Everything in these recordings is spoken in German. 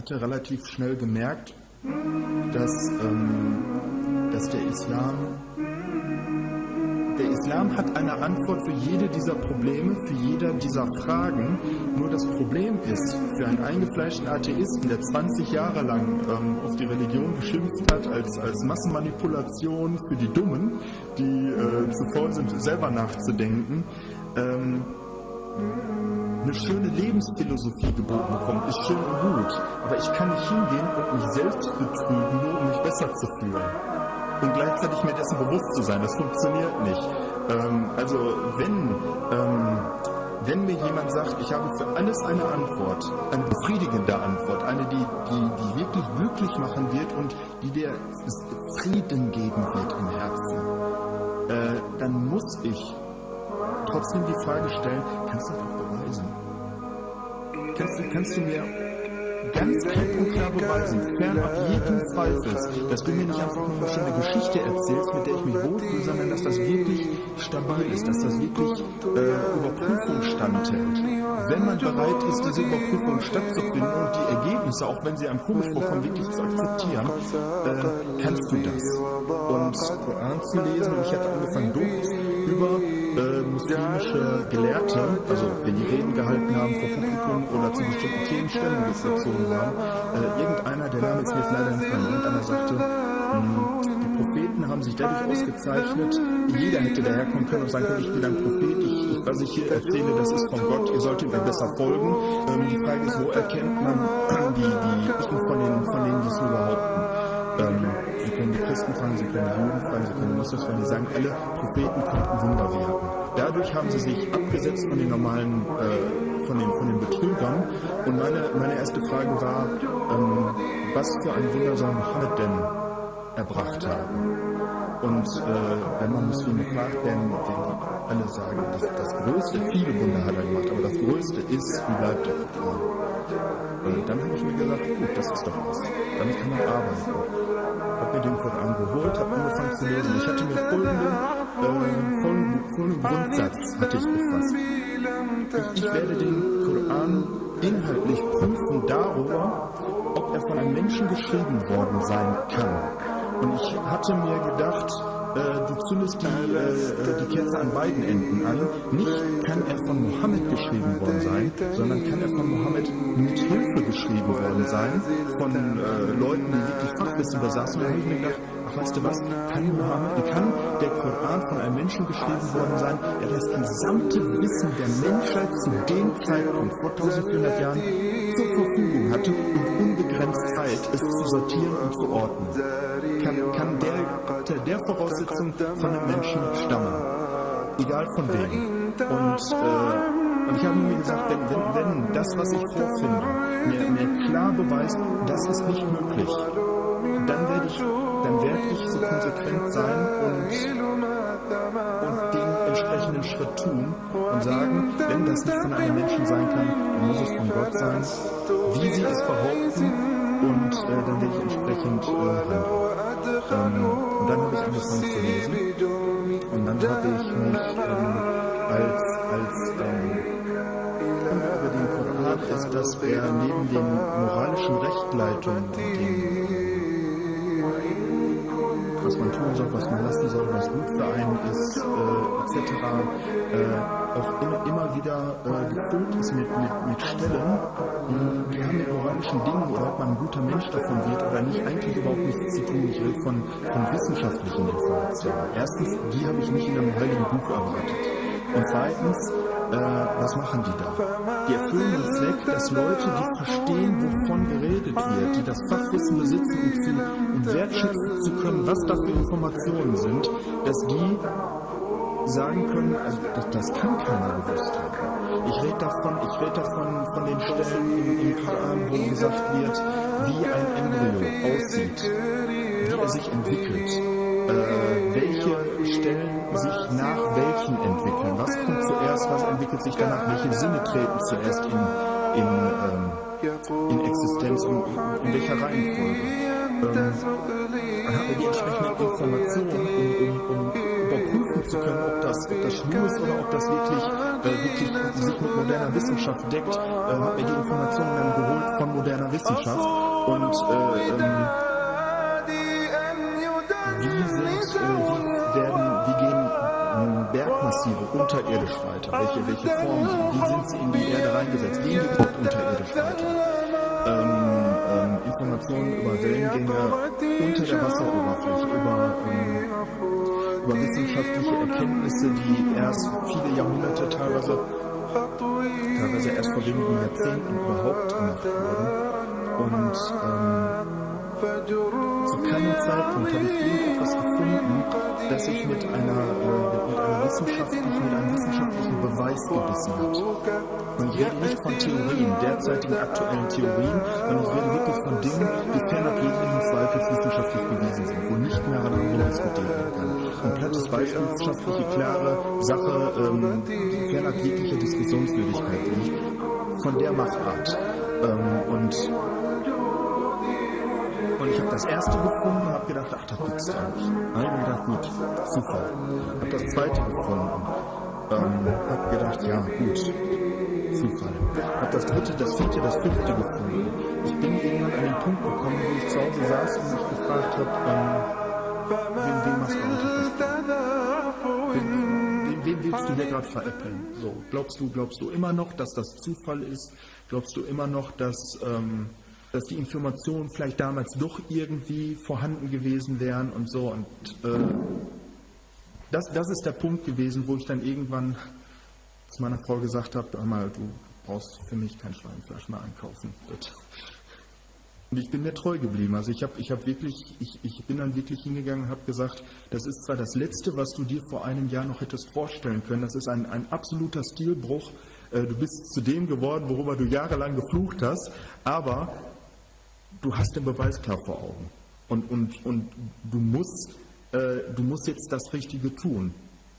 hatte relativ schnell gemerkt, dass der Islam hat eine Antwort für jede dieser Probleme, für jede dieser Fragen. Nur das Problem ist, für einen eingefleischten Atheisten, der 20 Jahre lang auf die Religion geschimpft hat als Massenmanipulation für die Dummen, die zu faul sind, selber nachzudenken, eine schöne Lebensphilosophie geboten bekommt, ist schön und gut. Aber ich kann nicht hingehen und mich selbst betrügen, nur um mich besser zu fühlen. Und gleichzeitig mir dessen bewusst zu sein, das funktioniert nicht. Also wenn mir jemand sagt, ich habe für alles eine Antwort, eine befriedigende Antwort, eine, die wirklich glücklich machen wird und die dir Frieden geben wird im Herzen, dann muss ich trotzdem die Frage stellen, kannst du das beweisen? Kannst du mir ganz klipp und klar beweisen, fernab jeden Zweifels, dass du mir nicht einfach nur eine schöne Geschichte erzählst, mit der ich mich wohlfühle, sondern dass das wirklich stabil ist, dass das wirklich Überprüfung standhält. Wenn man bereit ist, diese Überprüfung stattzufinden und die Ergebnisse, auch wenn sie einem komisch vorkommen, wirklich zu akzeptieren, kannst du das. Und Qur'an zu lesen, und ich hatte angefangen, Dokus über muslimische Gelehrte, also wenn die Reden gehalten haben vor Publikum oder zu bestimmten Themen Stellung bezogen haben, irgendeiner, der Name ist mir jetzt leider entfallen, irgendeiner sagte, die Propheten haben sich dadurch ausgezeichnet, jeder hätte daherkommen können und sagen können, ich bin ein Prophet, was ich hier erzähle, das ist von Gott, ihr solltet mir besser folgen. Die Frage ist, wo erkennt man die Ichen von denen, die es so behaupten? Sie können die Christen fragen, Sie können die Juden fragen, Sie können die Moslems fragen, die sagen, alle Propheten konnten Wunder wirken. Dadurch haben sie sich abgesetzt von den normalen, von den Betrügern. Und meine erste Frage war, was für ein Wunder soll Mohammed denn erbracht haben? Und wenn man Muslime fragt, werden alle sagen, das Größte, viele Wunder hat er gemacht, aber das Größte ist, wie bleibt der Koran? Dann habe ich mir gesagt, gut, das ist doch was. Damit kann man arbeiten. Ich habe mir den Koran geholt, habe angefangen zu lesen. Ich hatte mir folgenden Grundsatz hatte ich gefasst. Ich werde den Koran inhaltlich prüfen darüber, ob er von einem Menschen geschrieben worden sein kann. Und ich hatte mir gedacht, du zündest die Kerze an beiden Enden an. Nicht kann er von Mohammed geschrieben worden sein, sondern kann er von Mohammed mit Hilfe geschrieben worden sein, von Leuten, die wirklich Fachwissen besaßen. Und da habe ich mir gedacht, ach, weißt du was, kann der Koran von einem Menschen geschrieben worden sein, der das gesamte Wissen der Menschheit zu dem Zeitpunkt vor 1400 Jahren zur Verfügung hatte und unbegrenzt Zeit, es zu sortieren und zu ordnen. Kann der Voraussetzung von einem Menschen stammen. Egal von wem. Und ich habe mir gesagt, wenn das, was ich vorfinde, mir klar beweist, das ist nicht möglich, dann werde ich so konsequent sein und den entsprechenden Schritt tun und sagen, wenn das nicht von einem Menschen sein kann, dann muss es von Gott sein, wie sie es behaupten, und dann werde ich entsprechend handeln. Und dann habe ich angefangen zu lesen und dann habe ich mich über den Koran ist, dass er neben den moralischen Rechtleitungen, was man tun soll, was man lassen soll, was gut für einen ist, etc., auch immer wieder gefüllt ist mit Stellen, die haben mit moralischen Dingen oder ob man ein guter Mensch davon wird oder nicht, eigentlich überhaupt nichts zu tun. Ich rede von wissenschaftlichen Informationen. Erstens, die habe ich nicht in einem heiligen Buch erwartet. Und zweitens, was machen die da? Die erfüllen den Zweck, dass Leute, die verstehen, wovon geredet wird, die das Fachwissen besitzen, um wertschätzen zu können, was da für Informationen sind, dass die sagen können, also das kann keiner gewusst haben. Ich rede davon von den Stellen im Koran, wo gesagt wird, wie ein Embryo aussieht, wie er sich entwickelt, welche Stellen sich nach welchen entwickeln, was kommt zuerst, was entwickelt sich danach, welche Sinne treten zuerst in Existenz und in welcher Reihenfolge. Dann haben wir die entsprechenden Informationen, um überprüfen zu können, ob das schwul ist oder ob das wirklich sich mit moderner Wissenschaft deckt. Habe mir die Informationen dann geholt von moderner Wissenschaft und wie gehen Bergmassive unterirdisch weiter? Welche Formen? Wie sind sie in die Erde reingesetzt? Gehen die überhaupt unterirdisch weiter? Informationen über Wellengänge unter der Wasseroberfläche, über wissenschaftliche Erkenntnisse, die erst viele Jahrhunderte, teilweise erst vor wenigen Jahrzehnten überhaupt gemacht wurden. Und zu keinem Zeitpunkt habe ich irgendetwas gefunden, das sich mit einem wissenschaftlichen Beweis gebissen hat. Und ich rede nicht von Theorien, derzeitigen aktuellen Theorien, sondern ich rede wirklich von Dingen, die fernab jeglichen Zweifels wissenschaftlich bewiesen sind, wo nicht mehr daran rumdiskutiert werden kann. Ein plattes Beispiel, wissenschaftliche, klare Sache, die fernab jeglicher Diskussionswürdigkeit liegt, von der Machart. Und ich habe das erste gefunden und habe gedacht, ach, das gibt's gar nicht. Dann habe ich gedacht, gut, Zufall. Habe das zweite gefunden. Habe gedacht, ja, gut, Zufall. Habe das dritte, das vierte, das fünfte gefunden. Ich bin irgendwann an den Punkt gekommen, wo ich zu Hause saß und mich gefragt habe, wem machst du wen willst du hier gerade veräppeln? So, glaubst du immer noch, dass das Zufall ist? Glaubst du immer noch, dass die Informationen vielleicht damals doch irgendwie vorhanden gewesen wären und so. Und das ist der Punkt gewesen, wo ich dann irgendwann zu meiner Frau gesagt habe, einmal, du brauchst für mich kein Schweinfleisch mehr einkaufen. Und ich bin mir treu geblieben. Also ich bin dann wirklich hingegangen und habe gesagt, das ist zwar das Letzte, was du dir vor einem Jahr noch hättest vorstellen können, das ist ein absoluter Stilbruch. Du bist zu dem geworden, worüber du jahrelang geflucht hast, aber du hast den Beweis klar vor Augen und du musst jetzt das Richtige tun,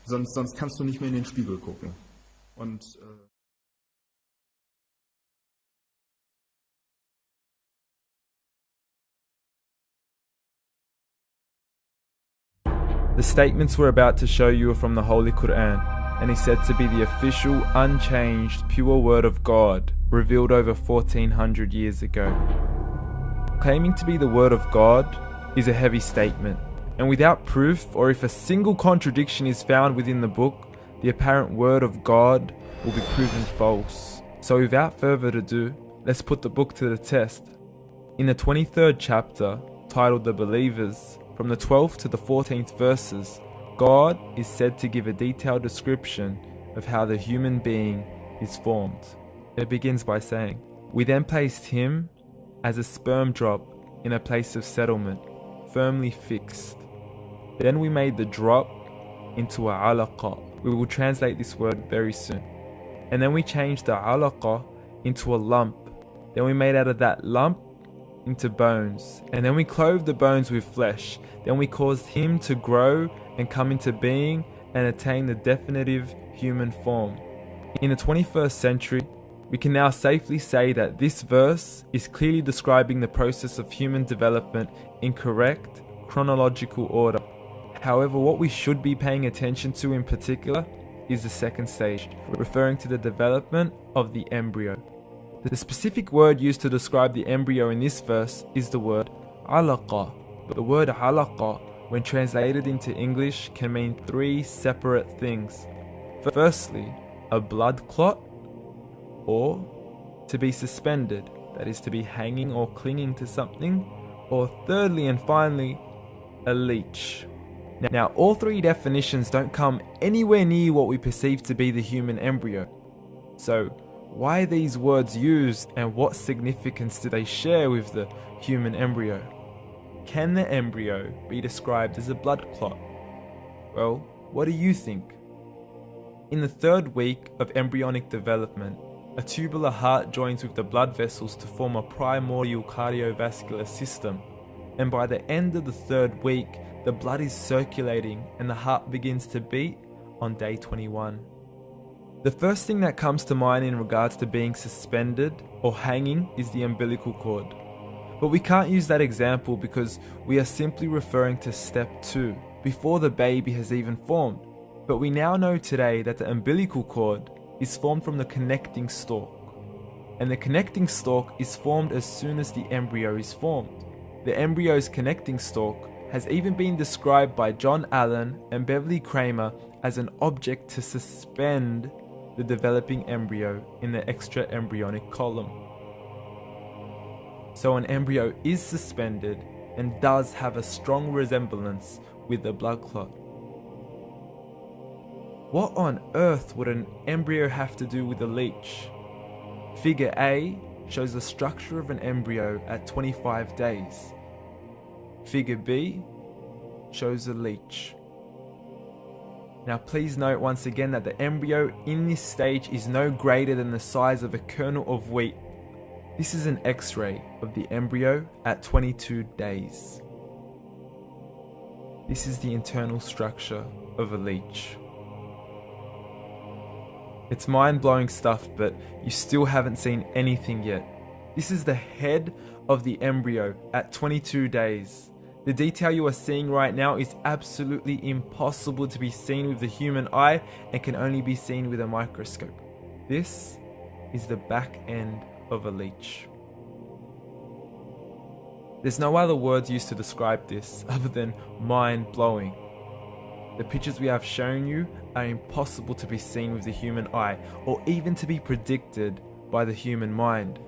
sonst kannst du nicht mehr in den Spiegel gucken. Und The statements we're about to show you are from the Holy Qur'an and is said to be the official, unchanged, pure word of God, revealed over 1400 years ago. Claiming to be the word of God is a heavy statement, and without proof, or if a single contradiction is found within the book, the apparent word of God will be proven false. So without further ado, let's put the book to the test. In the 23rd chapter, titled The Believers, from the 12th to the 14th verses, God is said to give a detailed description of how the human being is formed. It begins by saying, "We then placed him as a sperm drop in a place of settlement, firmly fixed. Then we made the drop into a alaqa." We will translate this word very soon. "And then we changed the alaqa into a lump. Then we made out of that lump into bones. And then we clothed the bones with flesh. Then we caused him to grow and come into being and attain the definitive human form." In the 21st century, we can now safely say that this verse is clearly describing the process of human development in correct chronological order. However, what we should be paying attention to in particular is the second stage, referring to the development of the embryo. The specific word used to describe the embryo in this verse is the word alaqa. The word alaqa, when translated into English, can mean three separate things. Firstly, a blood clot, or to be suspended, that is to be hanging or clinging to something, or thirdly and finally, a leech. Now, all three definitions don't come anywhere near what we perceive to be the human embryo. So, why are these words used, and what significance do they share with the human embryo? Can the embryo be described as a blood clot? Well, what do you think? In the third week of embryonic development, a tubular heart joins with the blood vessels to form a primordial cardiovascular system, and by the end of the third week, the blood is circulating and the heart begins to beat on day 21. The first thing that comes to mind in regards to being suspended or hanging is the umbilical cord. But we can't use that example because we are simply referring to step 2, before the baby has even formed. But we now know today that the umbilical cord is formed from the connecting stalk. And the connecting stalk is formed as soon as the embryo is formed. The embryo's connecting stalk has even been described by John Allen and Beverly Kramer as an object to suspend the developing embryo in the extra-embryonic column. So an embryo is suspended and does have a strong resemblance with the blood clot. What on earth would an embryo have to do with a leech? Figure A shows the structure of an embryo at 25 days. Figure B shows a leech. Now please note once again that the embryo in this stage is no greater than the size of a kernel of wheat. This is an X-ray of the embryo at 22 days. This is the internal structure of a leech. It's mind-blowing stuff, but you still haven't seen anything yet. This is the head of the embryo at 22 days. The detail you are seeing right now is absolutely impossible to be seen with the human eye and can only be seen with a microscope. This is the back end of a leech. There's no other words used to describe this other than mind-blowing. The pictures we have shown you are impossible to be seen with the human eye or even to be predicted by the human mind.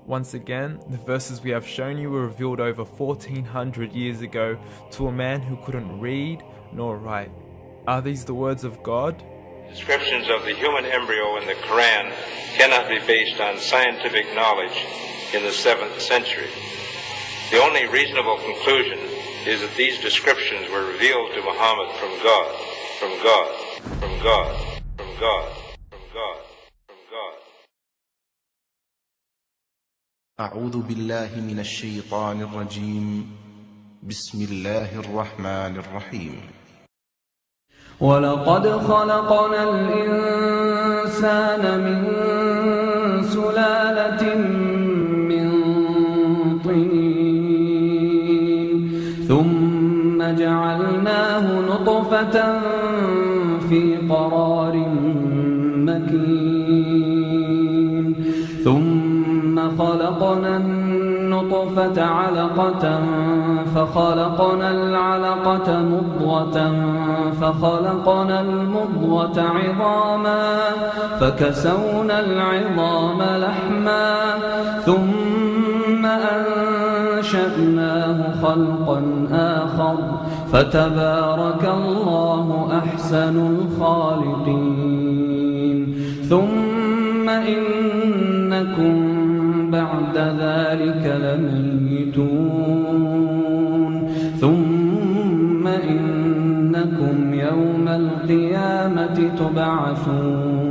Once again, the verses we have shown you were revealed over 1400 years ago to a man who couldn't read nor write. Are these the words of God? Descriptions of the human embryo in the Qur'an cannot be based on scientific knowledge in the 7th century. The only reasonable conclusion is that these descriptions were revealed to Muhammad from God, from God, from God, from God, from God, from God. أعوذ بالله من الشيطان الرجيم بسم الله الرحمن الرحيم ولقد خلقنا الإنسان من سلالة من طين ثم جعلناه نطفة في قرار مكين ثم خلقنا النطفة علقة فخلقنا العلقة مضغة فخلقنا المضغة عظاما فكسونا العظام لحما ثم أنشأناه خلقا آخر فتبارك الله أحسن الخالقين ثم إنكم بعد ذلك لميتون ثم إنكم يوم القيامة تبعثون